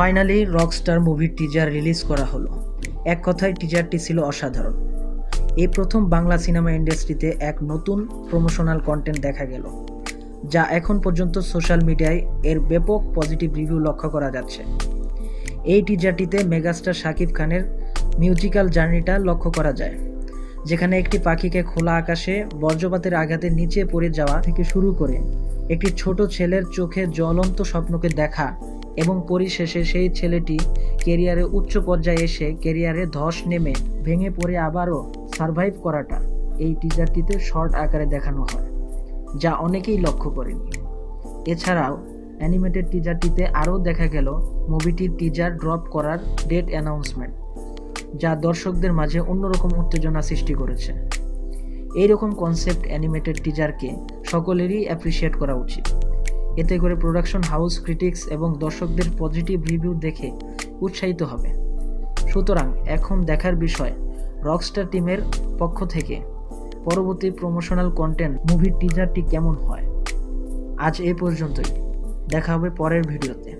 Finally Rockstar মুভির teaser release করা হলো। এক কথায় টিজারটি ছিল অসাধারণ। এই প্রথম বাংলা সিনেমা ইন্ডাস্ট্রিতে এক নতুন প্রমোশনাল কন্টেন্ট দেখা গেল, যা এখন পর্যন্ত সোশ্যাল মিডিয়ায় এর ব্যাপক পজিটিভ রিভিউ লক্ষ্য করা যাচ্ছে। এই টিজারটিতে মেগাস্টার শাকিব খানের মিউজিক্যাল জার্নিটা লক্ষ্য করা যায়, যেখানে একটি পাখিকে খোলা আকাশে বজ্রপাতের আঘাতে নিচে পড়ে যাওয়া থেকে শুরু করে একটি ছোট ছেলের চোখে জ্বলন্ত স্বপ্নকে দেখা এবং পরিশেষে সেই ছেলেটি ক্যারিয়ারে উচ্চ পর্যায়ে এসে ক্যারিয়ারে ধস নেমে ভেঙে পড়ে আবারও সারভাইভ করাটা এই টিজারটিতে শর্ট আকারে দেখানো হয়, যা অনেকেই লক্ষ্য করেনি। এছাড়াও অ্যানিমেটেড টিজারটিতে আরও দেখা গেল মুভিটির টিজার ড্রপ করার ডেট অ্যানাউন্সমেন্ট, যা দর্শকদের মাঝে অন্যরকম উত্তেজনা সৃষ্টি করেছে। এইরকম কনসেপ্ট অ্যানিমেটেড টিজারকে সকলেরই অ্যাপ্রিসিয়েট করা উচিত। এতে করে প্রোডাকশন হাউস, ক্রিটিক্স এবং দর্শকদের পজিটিভ রিভিউ দেখে উৎসাহিত হবে। সুতরাং এখন দেখার বিষয় রকস্টার টিমের পক্ষ থেকে পরবর্তী প্রমোশনাল কন্টেন্ট মুভির টিজারটি কেমন হয়। আজ এ পর্যন্তই, দেখা হবে পরের ভিডিওতে।